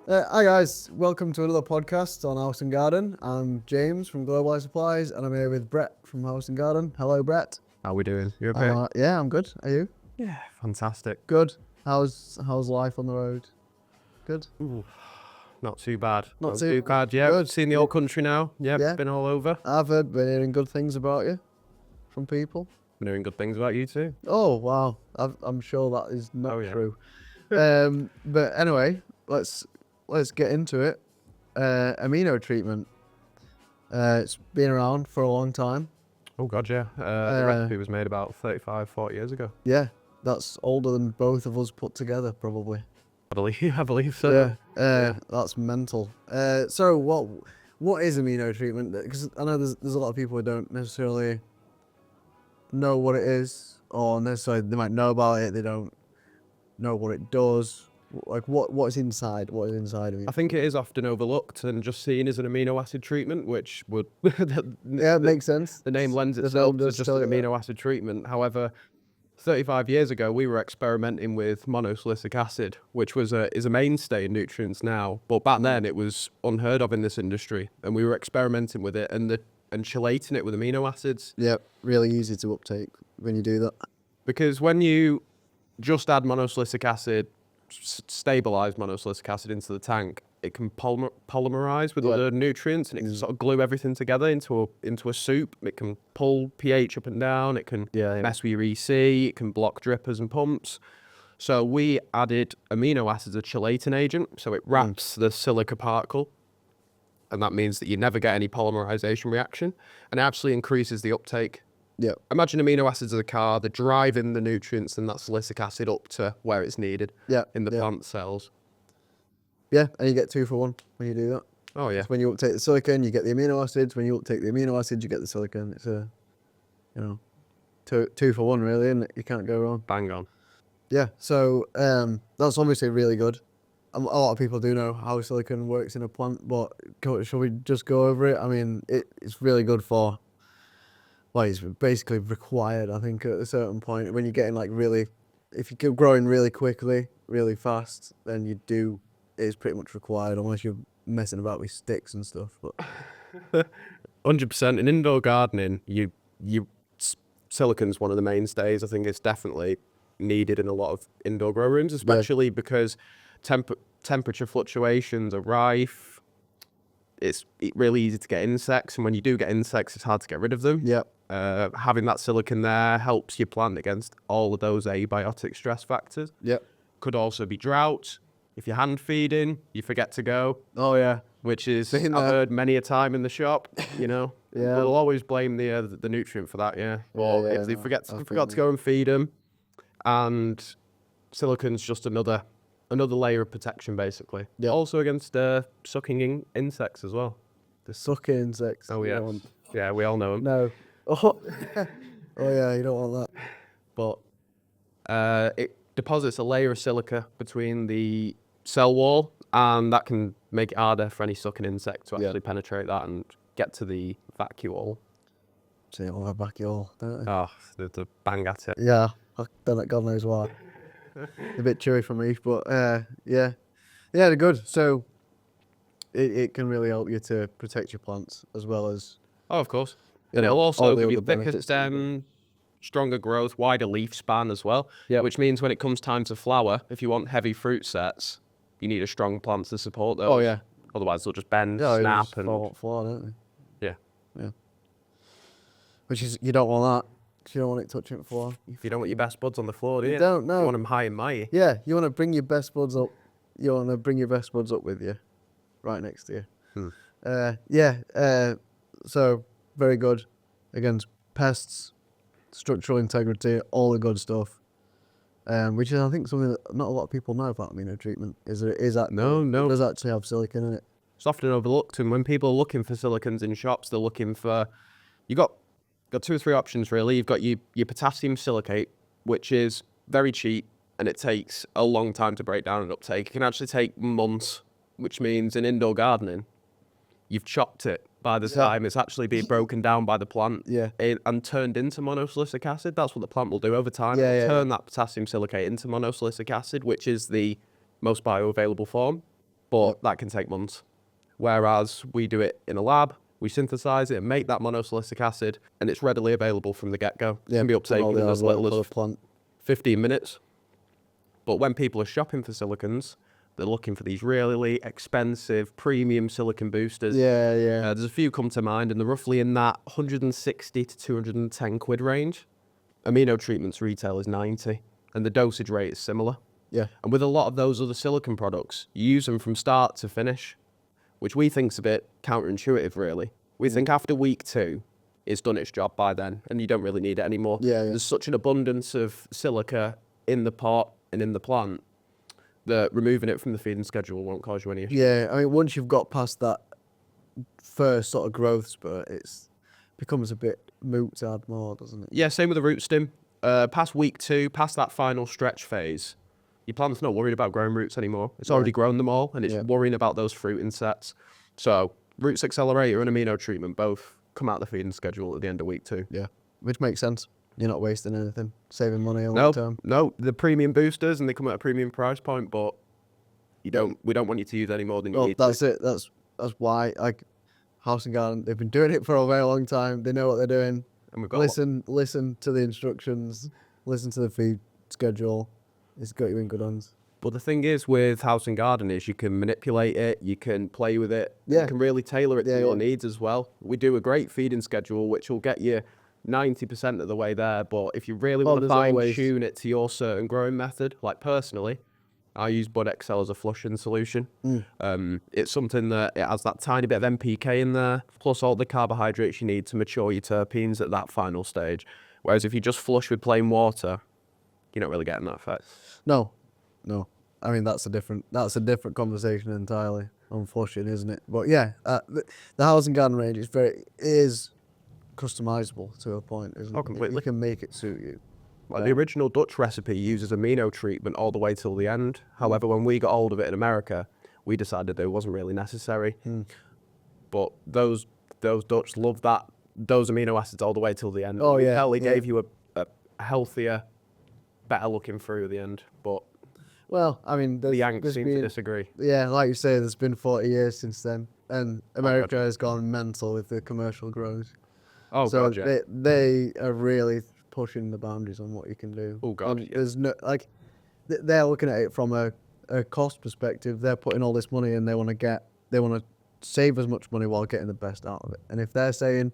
Hi guys, welcome to another podcast on House and Garden. I'm James from Global Supplies, and I'm here with Brett from House and Garden. Hello, Brett. How we doing? You okay? Yeah, I'm good. Are you? Yeah, fantastic. Good. How's life on the road? Good. Ooh, not too bad. Not too bad. Yeah, good. seen the old country now. Yep, Yeah. been all over. I've been hearing good things about you from people. Been hearing good things about you too. Oh wow, I'm sure that is not Oh, yeah. true. But anyway, let's get into it. Amino treatment. It's been around for a long time. Oh god, yeah. The recipe was made about 35, 40 years ago. Yeah, that's older than both of us put together, probably. I believe so. Yeah, that's mental. So what is amino treatment? Because I know there's a lot of people who don't necessarily know what it is, or necessarily they might know about it. They don't know what it does. Like what's inside? What is inside of it? I think it is often overlooked and just seen as an amino acid treatment, which would Yeah, it makes sense. the name lends The itself name to does just tell an you that. amino acid treatment. However, 35 years ago, we were experimenting with monosilicic acid, which is a mainstay in nutrients now. But back then, it was unheard of in this industry, and we were experimenting with it and chelating it with amino acids. Yeah, really easy to uptake when you do that. Because when you just add monosilicic acid, stabilize monosilicic acid into the tank, it can polymerize with other nutrients, and it can sort of glue everything together into a soup. It can pull pH up and down. It can mess with your EC. It can block drippers and pumps. So we added amino acids, a chelating agent, so it wraps the silica particle, and that means that you never get any polymerization reaction, and it actually increases the uptake. Yeah. Imagine amino acids as a car. They're driving the nutrients and that silicic acid up to where it's needed in the plant cells. Yeah, and you get 2 for 1 when you do that. Oh, yeah. So when you uptake the silicon, you get the amino acids. When you uptake the amino acids, you get the silicon. It's two for 1 really, and you can't go wrong. Bang on. Yeah, so that's obviously really good. A lot of people do know how silicon works in a plant, but shall we just go over it? I mean, it's really good for. Well, it's basically required, I think, at a certain point. When you're getting if you keep growing really quickly, really fast, then it's pretty much required, unless you're messing about with sticks and stuff. But 100%. In indoor gardening, silicon's one of the mainstays. I think it's definitely needed in a lot of indoor grow rooms, especially because temperature fluctuations are rife. It's really easy to get insects, and when you do get insects, it's hard to get rid of them. Yeah. Having that silicon there helps your plant against all of those abiotic stress factors. Yep. Could also be drought. If you're hand feeding, you forget to go. Oh yeah. Which is I've heard many a time in the shop. Yeah. They'll always blame the nutrient for that. Yeah. Or if they forgot to go and feed them, and silicon's just another layer of protection, basically. Yeah. Also against sucking insects as well. The sucker insects. Oh yeah. Yeah, we all know them. No. Oh. Oh yeah, you don't want that. But it deposits a layer of silica between the cell wall, and that can make it harder for any sucking insect to actually penetrate that and get to the vacuole. So they all have vacuole, don't they? Oh, the bang at it. Yeah. God knows why. A bit chewy for me, but yeah, they're good. So it can really help you to protect your plants as well as. Oh, of course. And it'll also give you thicker benefits. stem, stronger growth, wider leaf span as well. Yeah. Which means when it comes time to flower, if you want heavy fruit sets, you need a strong plant to support those. Oh yeah. Otherwise, they'll just bend, snap, and fall, don't they? yeah. Yeah. Which is you don't want that. You don't want it touching the floor. If you don't want your best buds on the floor, do you? You don't know. You want them high and mighty. Yeah, you want to bring your best buds up. You want to bring your best buds up with you, right next to you. So very good against pests, structural integrity, all the good stuff. Which is, I think, something that not a lot of people know about amino treatment. Is that No. It does actually have silicon in it. It's often overlooked, and when people are looking for silicons in shops, they're looking for. You got 2 or 3 options really. You've got your potassium silicate, which is very cheap, and it takes a long time to break down and uptake. It can actually take months, which means in indoor gardening, you've chopped it by the time it's actually being broken down by the plant and turned into monosilicic acid. That's what the plant will do over time. It'll turn that potassium silicate into monosilicic acid, which is the most bioavailable form. but that can take months. Whereas we do it in a lab, we synthesize it and make that monosilicic acid, and it's readily available from the get-go. It can be uptaken in as little as 15 minutes. But when people are shopping for silicons, they're looking for these really expensive premium silicon boosters. Yeah. There's a few come to mind, and they're roughly in that 160 to 210 quid range. Amino Treatment's retail is 90, and the dosage rate is similar. Yeah. And with a lot of those other silicon products, you use them from start to finish, which we think's a bit counterintuitive, really. We think after week 2, it's done its job by then, and you don't really need it anymore. Yeah. There's such an abundance of silica in the pot and in the plant that removing it from the feeding schedule won't cause you any issue. Yeah, I mean, once you've got past that first sort of growth spurt, it's becomes a bit moot to add more, doesn't it? Yeah, same with the root stem. Past week 2, past that final stretch phase, your plant's not worried about growing roots anymore. It's already grown them all, and it's worrying about those fruit insets. So Roots Accelerator and Amino Treatment both come out of the feeding schedule at the end of week 2. Yeah, which makes sense. You're not wasting anything, saving money long term. No, the premium boosters, and they come at a premium price point, but we don't want you to use any more than you need. That's it. That's why, like, House and Garden, they've been doing it for a very long time. They know what they're doing. And we've got listen to the instructions, listen to the feed schedule. It's got you in good hands. But the thing is with House and Garden is you can manipulate it, you can play with it, you can really tailor it to your needs as well. We do a great feeding schedule which will get you 90% of the way there, but if you really want to fine-tune it to your certain growing method, like personally, I use Bud XL as a flushing solution. It's something that it has that tiny bit of NPK in there, plus all the carbohydrates you need to mature your terpenes at that final stage. Whereas if you just flush with plain water, you're not really getting that effect. No. I mean, that's a different conversation entirely on flushing, isn't it? But yeah, the House and Garden range is customizable to a point, isn't it? Completely. You can make it suit you. Well, the original Dutch recipe uses amino treatment all the way till the end. However, when we got hold of it in America, we decided that it wasn't really necessary. But those Dutch love those amino acids all the way till the end. Oh, yeah. It gave you a healthier, better looking fruit at the end. But well, I mean, the Yanks seem to disagree. Yeah, like you say, there's been 40 years since then, and America has gone mental with the commercial growers. Oh, so God, yeah. they are really pushing the boundaries on what you can do. Oh, God, yeah. There's no, like, they're looking at it from a cost perspective. They're putting all this money in. They want to save as much money while getting the best out of it. And if they're saying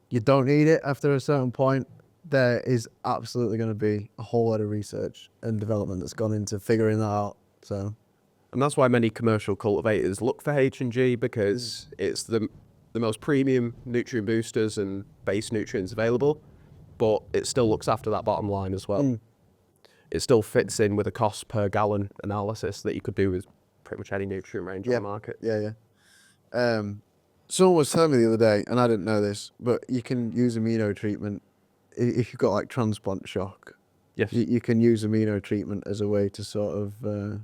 you don't need it after a certain point, there is absolutely going to be a whole lot of research and development that's gone into figuring that out. So, and that's why many commercial cultivators look for H&G, because it's the most premium nutrient boosters and base nutrients available, but it still looks after that bottom line as well. It still fits in with a cost per gallon analysis that you could do with pretty much any nutrient range on the market. Yeah. Someone was telling me the other day, and I didn't know this, but you can use amino treatment if you've got like transplant shock. Yes. You can use amino treatment as a way to sort of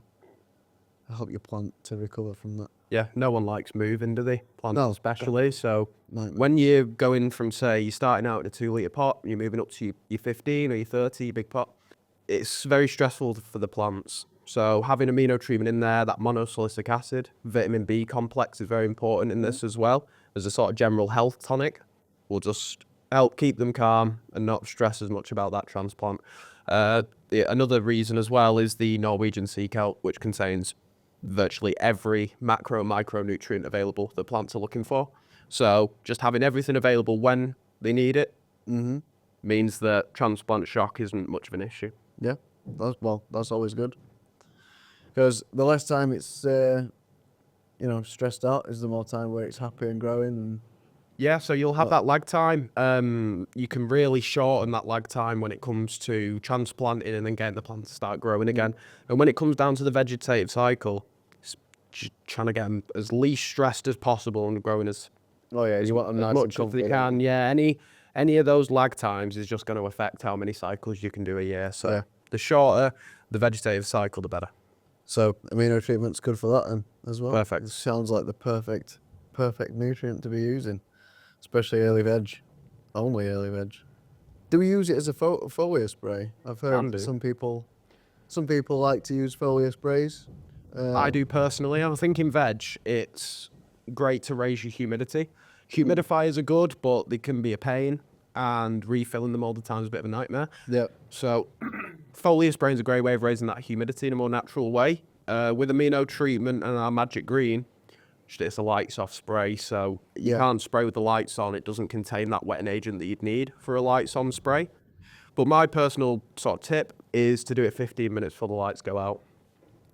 help your plant to recover from that. Yeah, no one likes moving, do they? Plants especially. So Nightmare. when you're going from, say, you're starting out in a 2-litre pot, you're moving up to your 15 or your 30 big pot, it's very stressful for the plants. So having amino treatment in there, that monosilicic acid, vitamin B complex is very important in this as well, as a sort of general health tonic. Will just help keep them calm and not stress as much about that transplant. Another reason as well is the Norwegian sea kelp, which contains virtually every macro and micronutrient available that plants are looking for. So just having everything available when they need it means that transplant shock isn't much of an issue. Yeah, that's always good. Because the less time it's stressed out is the more time where it's happy and growing. And yeah, so you'll have that lag time. You can really shorten that lag time when it comes to transplanting and then getting the plant to start growing again. And when it comes down to the vegetative cycle, it's trying to get them as least stressed as possible and growing as you want them as much as they can. Yeah, any of those lag times is just going to affect how many cycles you can do a year. So the shorter the vegetative cycle, the better. So amino treatment's good for that then as well. Perfect. It sounds like the perfect nutrient to be using, especially early veg, only early veg. Do we use it as a foliar spray? I've heard some people like to use foliar sprays. I do personally. I think in veg, it's great to raise your humidity. Humidifiers are good, but they can be a pain, and refilling them all the time is a bit of a nightmare. Yeah. So, foliar spraying is a great way of raising that humidity in a more natural way. With amino treatment and our magic green, it's a lights off spray, so you Yeah. can't spray with the lights on. It doesn't contain that wetting agent that you'd need for a lights on spray. But my personal sort of tip is to do it 15 minutes before the lights go out.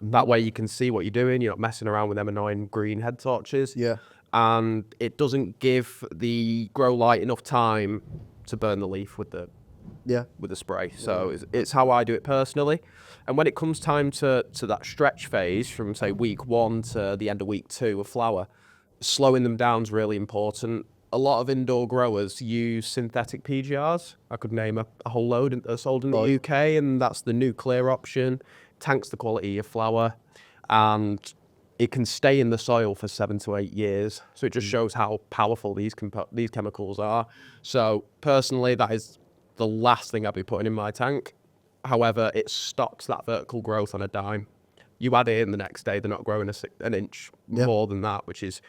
That way you can see what you're doing. You're not messing around with them annoying green head torches. Yeah. And it doesn't give the grow light enough time to burn the leaf with the Yeah. spray. So it's how I do it personally. And when it comes time to that stretch phase from say week 1 to the end of week 2 of flower, slowing them down is really important. A lot of indoor growers use synthetic PGRs. I could name a whole load that are sold in the UK, and that's the nuclear option. Tanks the quality of your flower, and it can stay in the soil for 7 to 8 years. So it just shows how powerful these chemicals are. So personally, that is the last thing I'd be putting in my tank. However, it stops that vertical growth on a dime. You add it in the next day, they're not growing an inch more than that, which is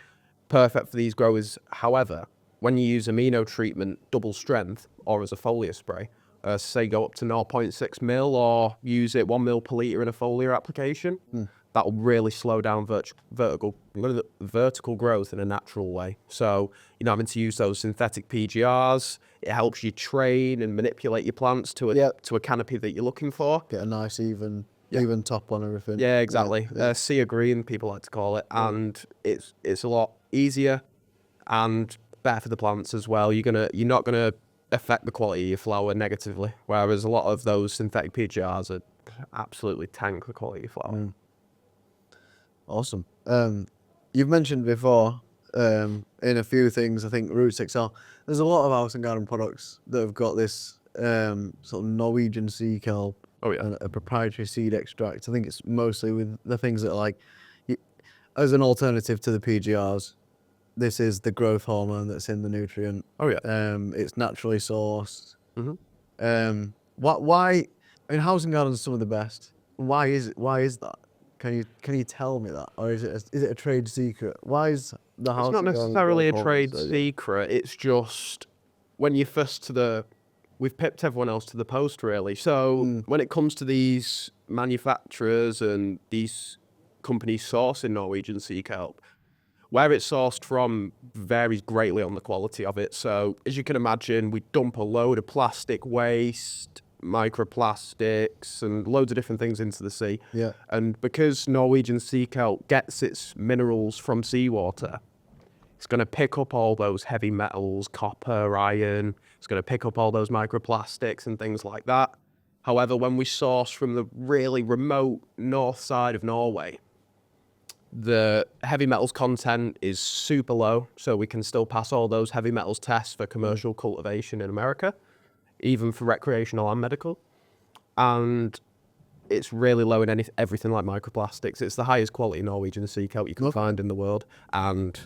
perfect for these growers. However, when you use amino treatment double strength or as a foliar spray, say go up to 0.6 mil or use it 1 mil per litre in a foliar application, that will really slow down vertical growth in a natural way. So you're not having to use those synthetic PGRs. It helps you train and manipulate your plants to a canopy that you're looking for. Get a nice even top on everything. Yeah, exactly. Sea green, people like to call it, and it's a lot easier and better for the plants as well. You're not gonna affect the quality of your flower negatively, whereas a lot of those synthetic PGRs are absolutely tank the quality of your flower. Awesome. You've mentioned before in a few things, I think Route 6R, there's a lot of house and garden products that have got this sort of Norwegian sea kelp and a proprietary seed extract. I think it's mostly with the things that are like, as an alternative to the PGRs, this is the growth hormone that's in the nutrient. It's naturally sourced. Why? I mean, house and gardens are some of the best. Why is that? Can you tell me that, or is it a trade secret? Why is the house? It's not and garden necessarily a growth trade hormones so good? secret. It's just when you're first we've pipped everyone else to the post really. So when it comes to these manufacturers and these companies sourcing Norwegian sea kelp, where it's sourced from varies greatly on the quality of it. So as you can imagine, we dump a load of plastic waste, microplastics, and loads of different things into the sea. Yeah. And because Norwegian sea kelp gets its minerals from seawater, it's going to pick up all those heavy metals, copper, iron. It's going to pick up all those microplastics and things like that. However, when we source from the really remote north side of Norway, the heavy metals content is super low, so we can still pass all those heavy metals tests for commercial cultivation in America, even for recreational and medical. And it's really low in everything like microplastics. It's the highest quality Norwegian sea kelp you can find in the world, and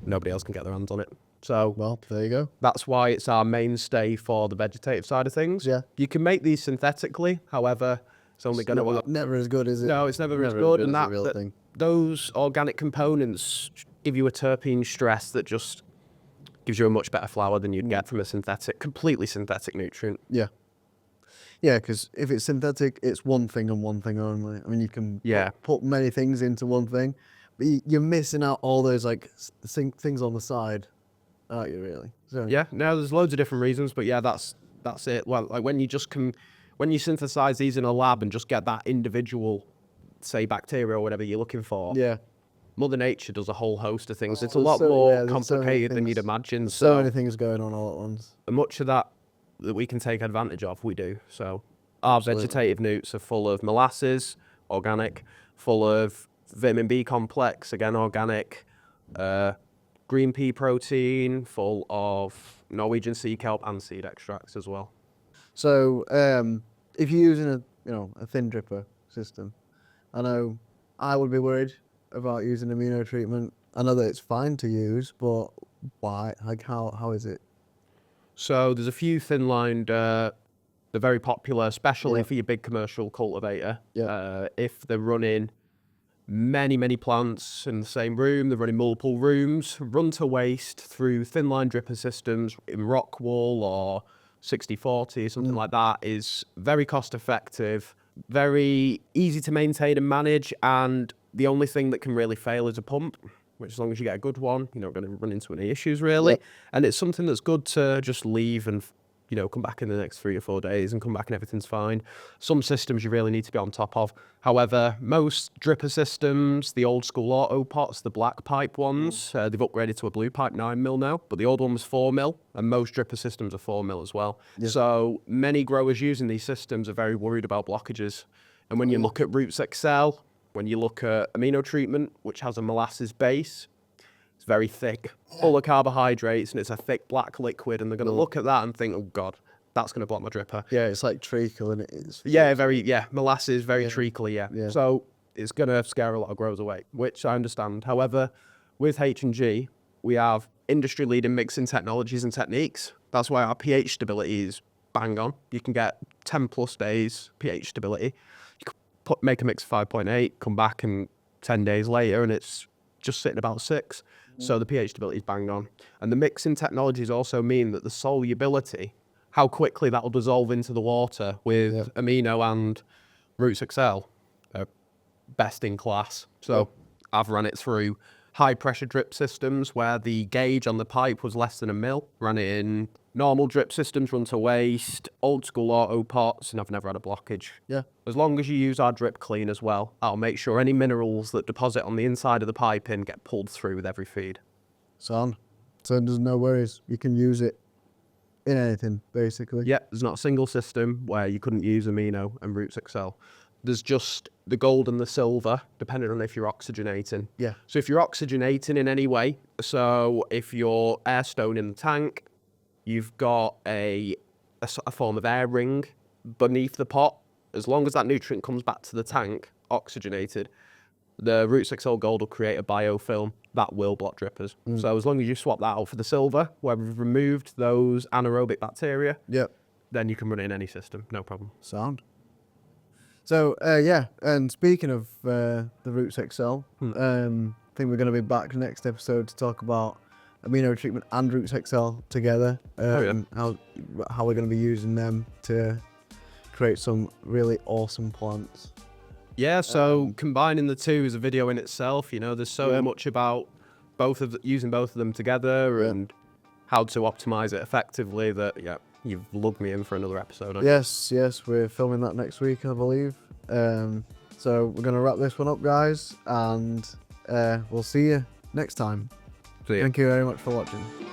nobody else can get their hands on it. So, well, there you go. That's why it's our mainstay for the vegetative side of things. Yeah. You can make these synthetically, however, it's only going to... Never as good, is it? No, it's never as good. And as a real thing. Those organic components give you a terpene stress that just gives you a much better flower than you'd get from a completely synthetic nutrient. Yeah. Yeah, because if it's synthetic, it's one thing and one thing only. I mean, you can put many things into one thing, but you're missing out all those like things on the side, aren't you? Really? So, yeah. No, there's loads of different reasons, but yeah, that's it. Well, like when you synthesize these in a lab and just get that individual, say, bacteria or whatever you're looking for. Yeah. Mother Nature does a whole host of things. It's a lot more complicated than you'd imagine. So many things going on all at once. And much of that we can take advantage of, we do. So our vegetative newts are full of molasses, organic, full of vitamin B complex, again organic, green pea protein, full of Norwegian sea kelp and seed extracts as well. So if you're using a thin dripper system, I know I would be worried about using amino treatment. I know that it's fine to use, but why? Like how is it? So there's a few thin-lined, they're very popular, especially for your big commercial cultivator. Yeah. If they're running many plants in the same room. They're running multiple rooms, run to waste through thin line dripper systems in rock wool or 60/40, something like that, is very cost effective, very easy to maintain and manage, and the only thing that can really fail is a pump, which as long as you get a good one, you're not going to run into any issues really. Yep. And it's something that's good to just leave and come back in the next 3 or 4 days and come back and everything's fine. Some systems you really need to be on top of. However, most dripper systems, the old school auto pots, the black pipe ones, they've upgraded to a blue pipe 9mm now, but the old one was 4mm, and most dripper systems are 4mm as well. Yeah. So many growers using these systems are very worried about blockages. And when you look at Roots XL, when you look at Amino Treatment, which has a molasses base, it's very thick, full of carbohydrates, and it's a thick black liquid, and they're going to look at that and think, oh God, that's going to block my dripper. Yeah, it's like treacle, and it's Molasses, very treacly, Yeah. So it's going to scare a lot of growers away, which I understand. However, with H&G, we have industry-leading mixing technologies and techniques. That's why our pH stability is bang on. You can get 10 plus days pH stability. You can make a mix of 5.8, come back and 10 days later, and it's just sitting about 6. So the pH stability is bang on. And the mixing technologies also mean that the solubility, how quickly that will dissolve into the water with Amino and Roots XL, are best in class. So I've run it through high pressure drip systems where the gauge on the pipe was less than 1 mil. Ran it in normal drip systems, run to waste, old school auto pots, and I've never had a blockage. Yeah. As long as you use our drip clean as well, that'll make sure any minerals that deposit on the inside of the piping get pulled through with every feed. So there's no worries. You can use it in anything, basically. Yeah, there's not a single system where you couldn't use Amino and Roots XL. There's just the gold and the silver, depending on if you're oxygenating. Yeah. So if you're oxygenating in any way, so if you're air stone in the tank, you've got a form of air ring beneath the pot, as long as that nutrient comes back to the tank oxygenated, the Roots XL Gold will create a biofilm that will block drippers. So as long as you swap that out for the silver, where we've removed those anaerobic bacteria, then you can run it in any system, no problem. Sound. So, and speaking of the Roots XL, I think we're going to be back next episode to talk about Amino Treatment and Roots XL together, and how we're going to be using them to create some really awesome plants. Yeah, so combining the two is a video in itself. There's so much about using both of them together and how to optimize it effectively that, you've lugged me in for another episode. Yes, we're filming that next week, I believe. So we're going to wrap this one up, guys, and we'll see you next time. See ya. Thank you very much for watching.